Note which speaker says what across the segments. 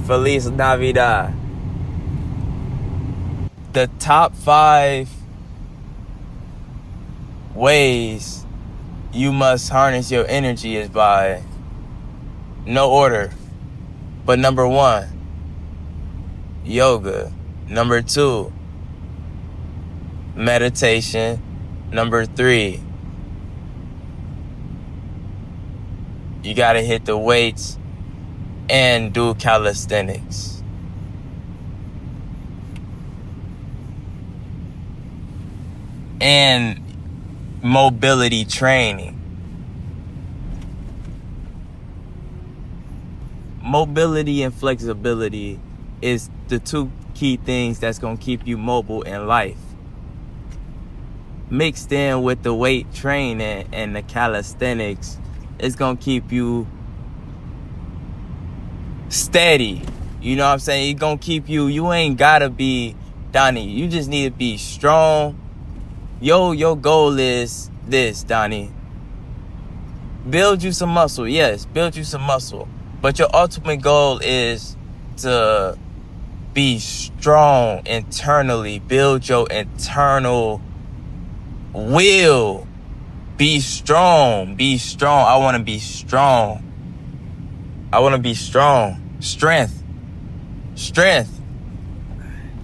Speaker 1: Feliz Navidad. The top 5 ways you must harness your energy is by no order. But number 1, yoga. Number 2, meditation. Number 3, you gotta hit the weights and do calisthenics. And mobility training. Mobility and flexibility is the 2 key things that's going to keep you mobile in life. Mixed in with the weight training and the calisthenics, it's going to keep you steady. You know what I'm saying? It's going to keep you ain't got to be Donnie. You just need to be strong. Your goal is this, Donnie. Build you some muscle. Yes, build you some muscle. But your ultimate goal is to be strong internally. Build your internal will. Be strong. Be strong. I want to be strong. I want to be strong. Strength.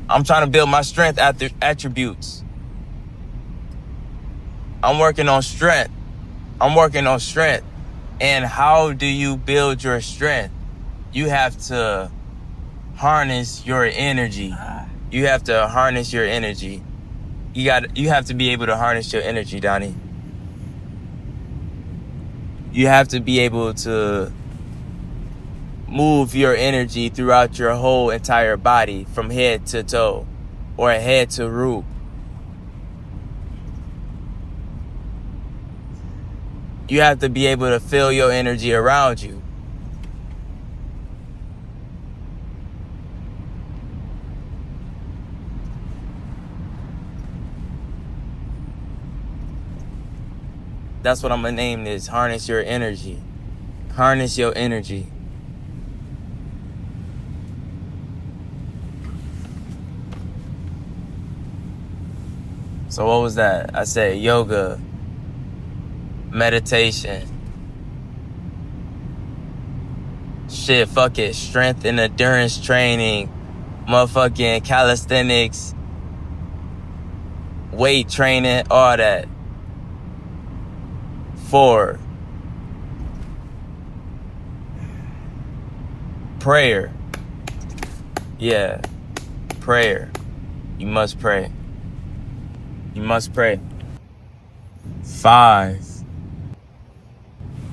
Speaker 1: I'm trying to build my strength attributes. I'm working on strength. And how do you build your strength? You have to harness your energy. You have to harness your energy. You have to be able to harness your energy, Donnie. You have to be able to move your energy throughout your whole entire body from head to toe or head to root. You have to be able to feel your energy around you. That's what I'm going to name this. Harness your energy. Harness your energy. So what was that? I said yoga. Meditation. Shit, fuck it. Strength and endurance training. Motherfucking calisthenics. Weight training. All that. 4. Prayer. Yeah. Prayer. You must pray. 5.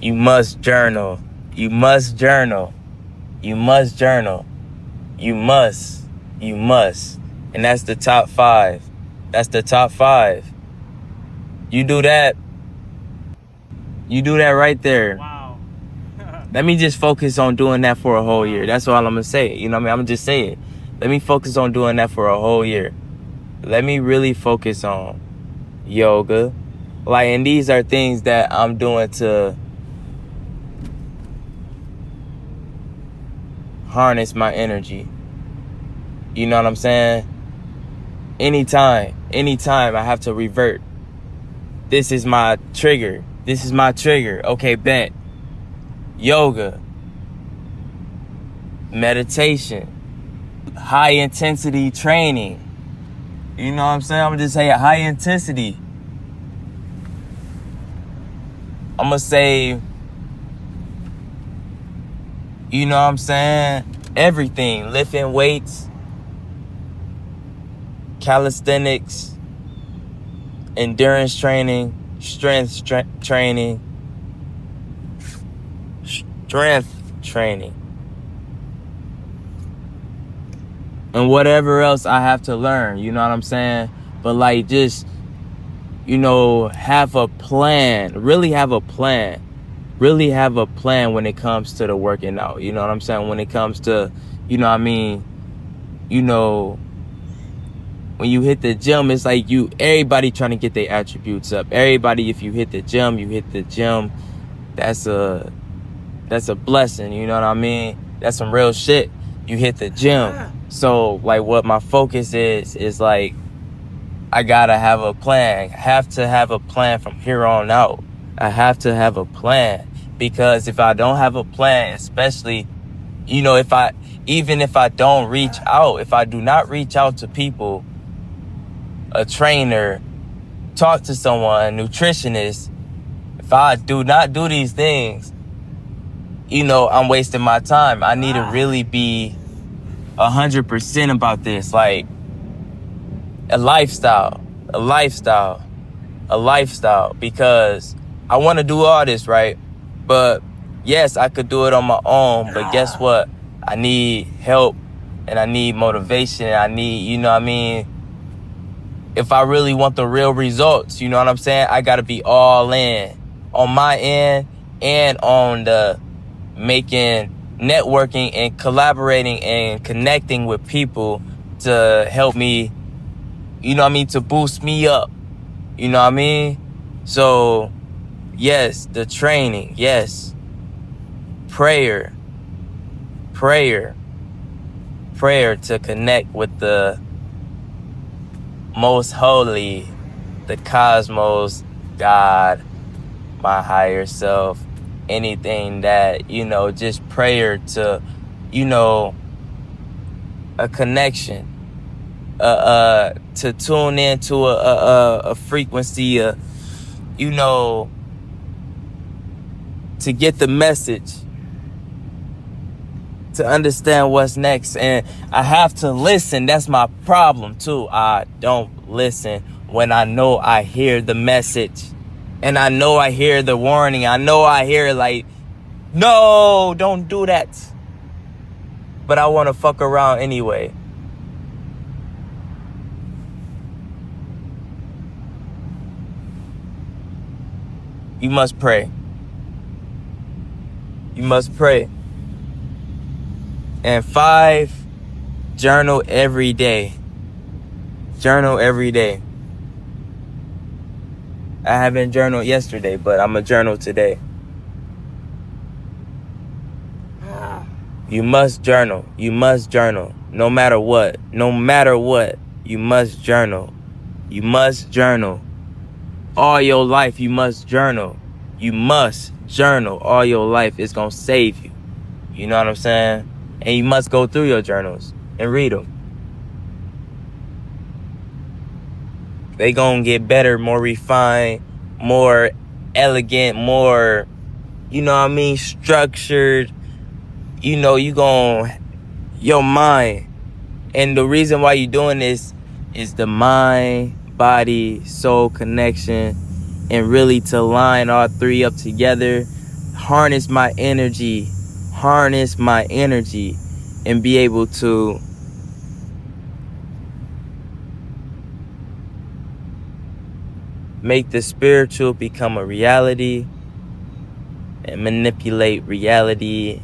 Speaker 1: You must journal. You must. And that's the top 5. You do that right there.
Speaker 2: Wow.
Speaker 1: Let me just focus on doing that for a whole year. That's all I'm going to say. You know what I mean? I'm going to just say it. Let me focus on doing that for a whole year. Let me really focus on yoga. And these are things that I'm doing to harness my energy. You know what I'm saying? Anytime I have to revert. This is my trigger. Okay, bet. Yoga. Meditation. High intensity training. You know what I'm saying? I'm going to just say high intensity. I'm going to say, you know what I'm saying? Everything. Lifting weights. Calisthenics. Endurance training. Strength training. And whatever else I have to learn. You know what I'm saying? But just, have a plan. Really have a plan. When it comes to the working out. You know what I'm saying? When it comes to, when you hit the gym, it's like everybody trying to get their attributes up. Everybody, if you hit the gym, That's a blessing, you know what I mean? That's some real shit. you hit the gym. So like what my focus is like, I gotta have a plan. I have to have a plan from here on out. I have to have a plan, because if I don't have a plan, especially, you know, even if I don't reach out, if I do not reach out to people, a trainer, talk to someone, a nutritionist, if I do not do these things, you know, I'm wasting my time. I need to really be 100% about this, like a lifestyle, because I want to do all this, right? But yes, I could do it on my own, but guess what? I need help, and I need motivation, and I need, you know what I mean? If I really want the real results, you know what I'm saying? I got to be all in on my end and on the networking and collaborating and connecting with people to help me, you know what I mean, to boost me up, you know what I mean? So yes, the training, yes, prayer to connect with the most holy, the cosmos, God, my higher self, anything that, you know, just prayer to, you know, a connection, to tune into a frequency, you know, to get the message, to understand what's next. And I have to listen. That's my problem too. I don't listen when I know I hear the message, and I know I hear the warning. I know I hear like, no, don't do that. But I want to fuck around anyway. You must pray. You must pray. And 5, journal every day. Journal every day. I haven't journaled yesterday, but I'm going to journal today. You must journal. You must journal. No matter what. No matter what. You must journal. You must journal. All your life, you must journal. You must journal all your life. It's going to save you. You know what I'm saying? And you must go through your journals and read them. They gonna get better, more refined, more elegant, more, you know what I mean, structured. You know, your mind. And the reason why you're doing this is the mind, body, soul connection, and really to line all three up together, harness my energy, and be able to make the spiritual become a reality and manipulate reality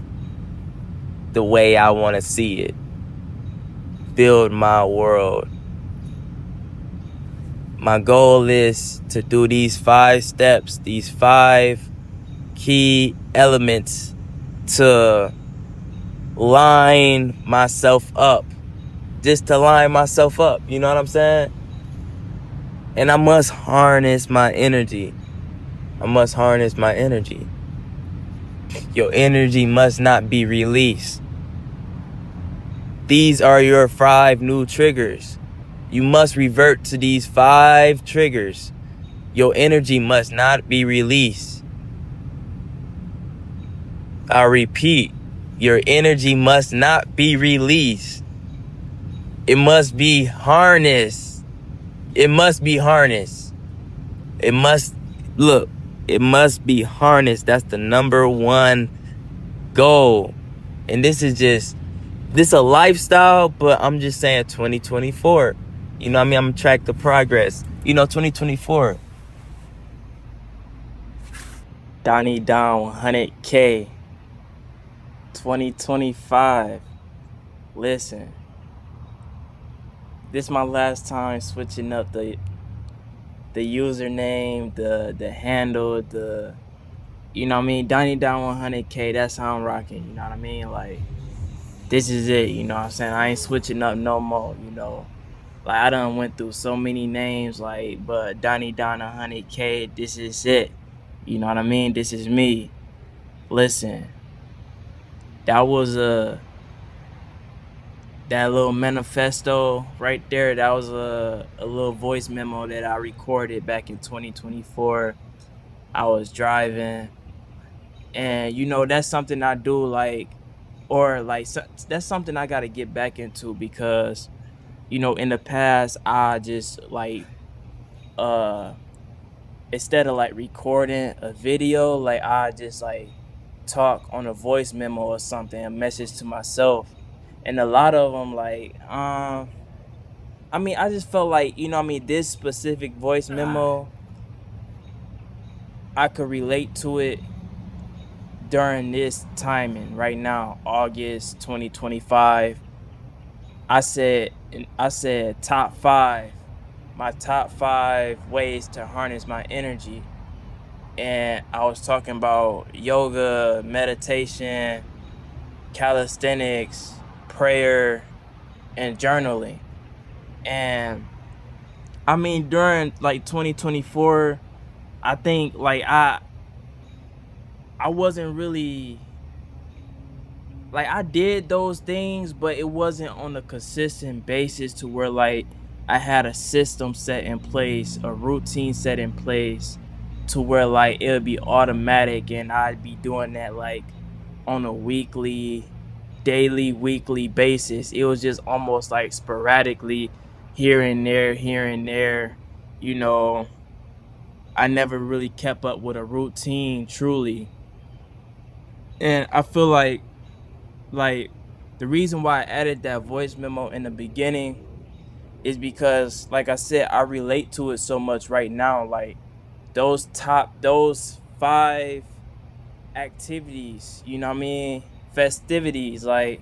Speaker 1: the way I want to see it. Build my world. My goal is to do these 5 steps, these 5 key elements to line myself up. Just to line myself up, you know what I'm saying? And I must harness my energy. Your energy must not be released. These are your 5 new triggers. You must revert to these 5 triggers. Your energy must not be released. I repeat, your energy must not be released. It must be harnessed. It must be harnessed. It must be harnessed. That's the number 1 goal. And this is a lifestyle, but I'm just saying 2024. You know what I mean? I'm gonna track the progress. You know, 2024. Donnie down 100K. 2025. Listen. This is my last time switching up the username, the handle, you know what I mean? Donnie down 100K, that's how I'm rocking, you know what I mean? Like, this is it, you know what I'm saying? I ain't switching up no more, you know. Like I done went through so many names, like, but Donnie Donna 100K, this is it. You know what I mean? This is me. Listen, that was that little manifesto right there. That was a little voice memo that I recorded back in 2024. I was driving, and you know that's something I do, like, or like that's something I got to get back into, because you know in the past I just like uh instead of like recording a video, like I just like talk on a voice memo or something, a message to myself. And a lot of them like I mean, I just felt like, you know what I mean, this specific voice memo, I could relate to it during this timing right now, August 2025. I said top 5, my top 5 ways to harness my energy. And I was talking about yoga, meditation, calisthenics, prayer, and journaling. And I mean, during like 2024, I think like I wasn't really like, I did those things, but it wasn't on a consistent basis to where like I had a system set in place, a routine set in place, to where like it would be automatic and I'd be doing that like on a weekly, daily, weekly basis. It was just almost like sporadically here and there, here and there. You know, I never really kept up with a routine truly. And I feel like the reason why I added that voice memo in the beginning is because like I said, I relate to it so much right now. Like those 5 activities, you know what I mean, festivities, like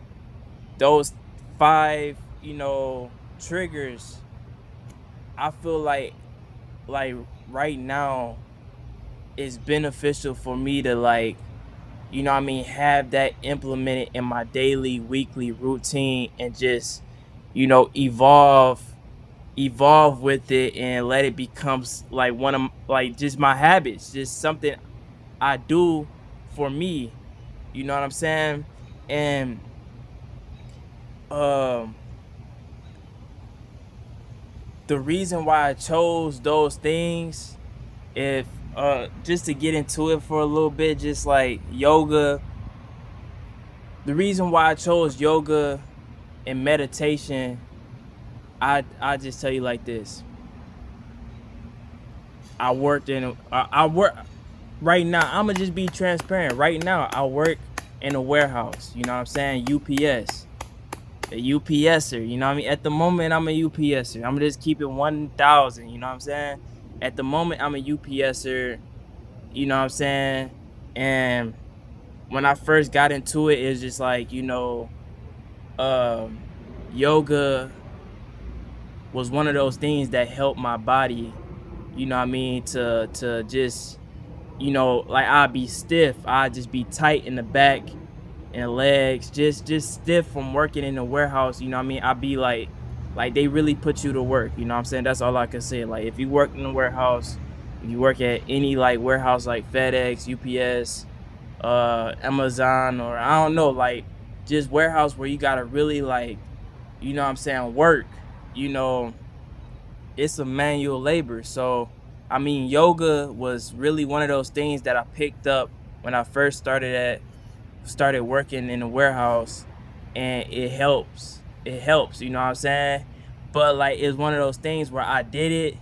Speaker 1: those 5, you know, triggers. I feel like right now it's beneficial for me to like, you know what I mean, have that implemented in my daily, weekly routine, and just, you know, evolve with it and let it become like one of like just my habits, just something I do for me. You know what I'm saying? And um the reason why I chose those things, if just to get into it for a little bit, just like yoga, the reason why I chose yoga and meditation, I just tell you like this. I work right now. I'm gonna just be transparent. Right now, I work in a warehouse. You know what I'm saying? UPS, a UPSer. You know what I mean? At the moment, I'm a UPSer. I'm gonna just keep it 1,000. You know what I'm saying? At the moment, I'm a UPSer. You know what I'm saying? And when I first got into it, it's just like, you know, um, yoga was one of those things that helped my body, you know what I mean, to just, you know, like I'd be stiff, I'd just be tight in the back and legs, just stiff from working in the warehouse, you know what I mean? I'd be like they really put you to work, you know what I'm saying? That's all I can say. Like if you work in the warehouse, if you work at any like warehouse like FedEx, UPS, Amazon, or I don't know, like just warehouse where you gotta really like, you know what I'm saying, work, you know, it's a manual labor. So I mean, yoga was really one of those things that I picked up when I first started working in the warehouse, and it helps, you know what I'm saying? But like it's one of those things where I did it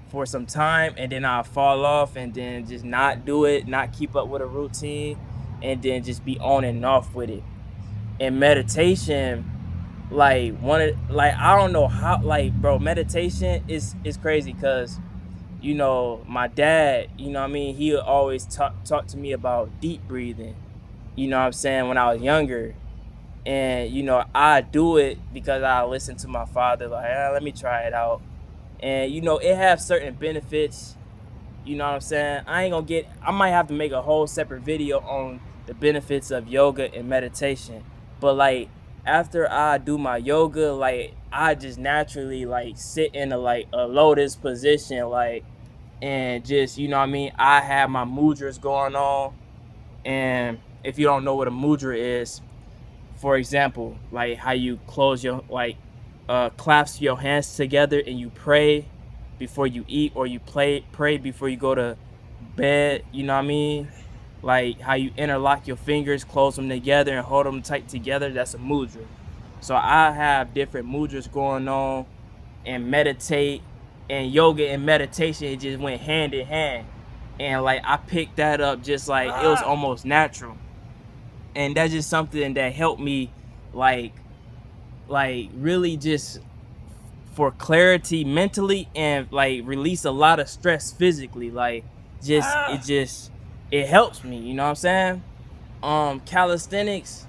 Speaker 1: for some time and then I'll fall off and then just not do it, not keep up with a routine, and then just be on and off with it. And meditation, like like I don't know how, like bro, meditation is crazy, because you know my dad, you know what I mean, he would always talk to me about deep breathing, you know what I'm saying, when I was younger. And you know I do it because I listen to my father, like, let me try it out. And you know it has certain benefits, you know what I'm saying. I might have to make a whole separate video on the benefits of yoga and meditation. But like after I do my yoga, like I just naturally like sit in a lotus position, like, and just, you know what I mean, I have my mudras going on. And if you don't know what a mudra is, for example, like how you close your clasp your hands together and you pray before you eat, or you pray before you go to bed, you know what I mean? Like how you interlock your fingers, close them together and hold them tight together, that's a mudra. So I have different mudras going on, and meditate and yoga and meditation, it just went hand in hand. And like I picked that up just like it was almost natural. And that's just something that helped me like really just for clarity mentally, and like release a lot of stress physically. Like it helps me, you know what I'm saying? Calisthenics,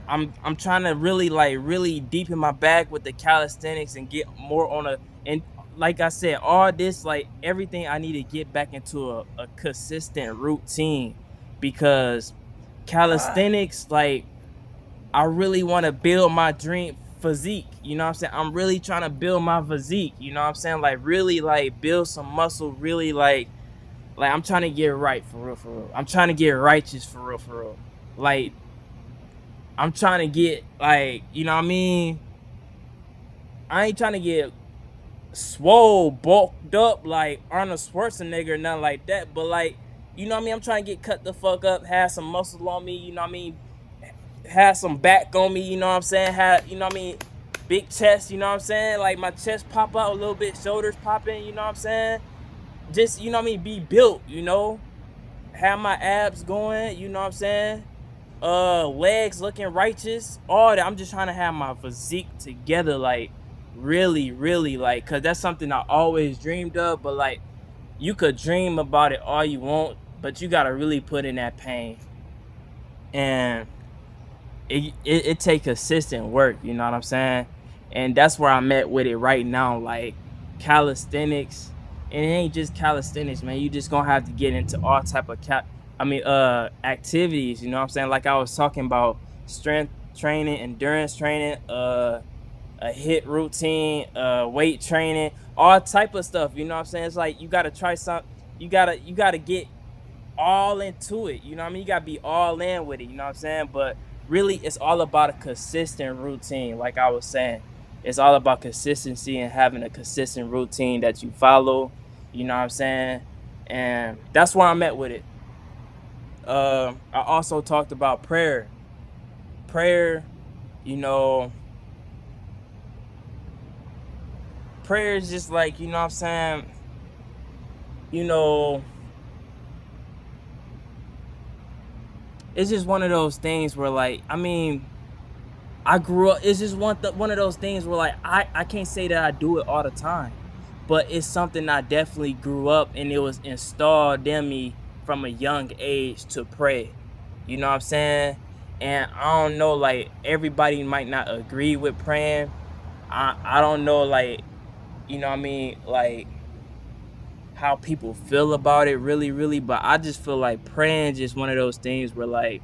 Speaker 1: I'm trying to really deepen my bag with the calisthenics and get more on and like I said, all this, like everything, I need to get back into a consistent routine, because calisthenics, like I really want to build my dream physique, you know what I'm saying? I'm really trying to build my physique, you know what I'm saying? Like really like build some muscle, really like I'm trying to get right for real. I'm trying to get righteous for real. Like I'm trying to get, like, you know what I mean? I ain't trying to get swole, bulked up like Arnold Schwarzenegger or nothing like that. But like, you know what I mean? I'm trying to get cut the fuck up, have some muscle on me, you know what I mean? Have some back on me, you know what I'm saying? Have, you know what I mean? Big chest, you know what I'm saying? Like my chest pop out a little bit, shoulders popping, you know what I'm saying? Just, you know what I mean? Be built, you know? Have my abs going, you know what I'm saying? Legs looking righteous, all that. I'm just trying to have my physique together, like really, like, cause that's something I always dreamed of. But like, you could dream about it all you want, but you gotta really put in that pain, and it takes consistent work, you know what I'm saying? And that's where I'm at with it right now, like calisthenics. And it ain't just calisthenics, man. You just gonna have to get into all type of activities, you know what I'm saying? Like I was talking about strength training, endurance training, a hit routine, weight training, all type of stuff, you know what I'm saying? It's like you gotta try something, you gotta get all into it, you know what I mean? You gotta be all in with it, you know what I'm saying? But really, it's all about a consistent routine. Like I was saying, it's all about consistency and having a consistent routine that you follow, you know what I'm saying? And that's where I'm at with it. I also talked about prayer. You know, prayer is just like, you know what I'm saying? You know, it's just one of those things where, like, I mean, I grew up. It's just one of those things where, like, I can't say that I do it all the time, but it's something I definitely grew up, and it was installed in me from a young age to pray. You know what I'm saying? And I don't know, like, everybody might not agree with praying. I don't know, like, you know what I mean, like how people feel about it really, but I just feel like praying just one of those things where, like,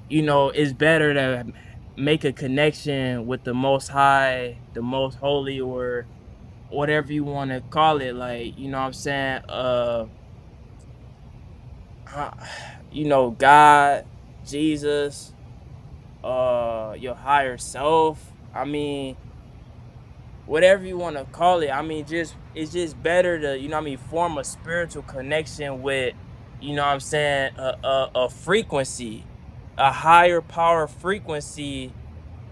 Speaker 1: you know, it's better to make a connection with the Most High, the Most Holy, or whatever you want to call it. Like, you know what I'm saying? You know, God, Jesus, your higher self. I mean, whatever you want to call it. I mean, it's just better to, you know what I mean, form a spiritual connection with, you know what I'm saying, a frequency, a higher power frequency,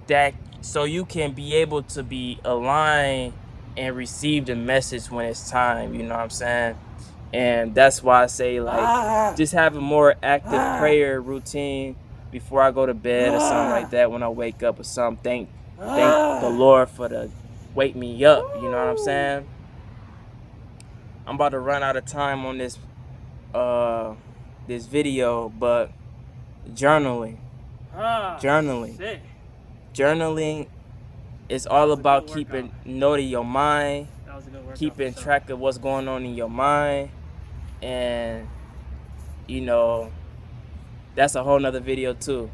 Speaker 1: that so you can be able to be aligned and receive the message when it's time, you know what I'm saying? And that's why I say, like, just have a more active prayer routine before I go to bed or something like that. When I wake up or something, thank the Lord for the wake me up, you know what I'm saying? I'm about to run out of time on this video, but journaling journaling is all about keeping note of your mind, keeping track of what's going on in your mind. And, you know, that's a whole nother video too.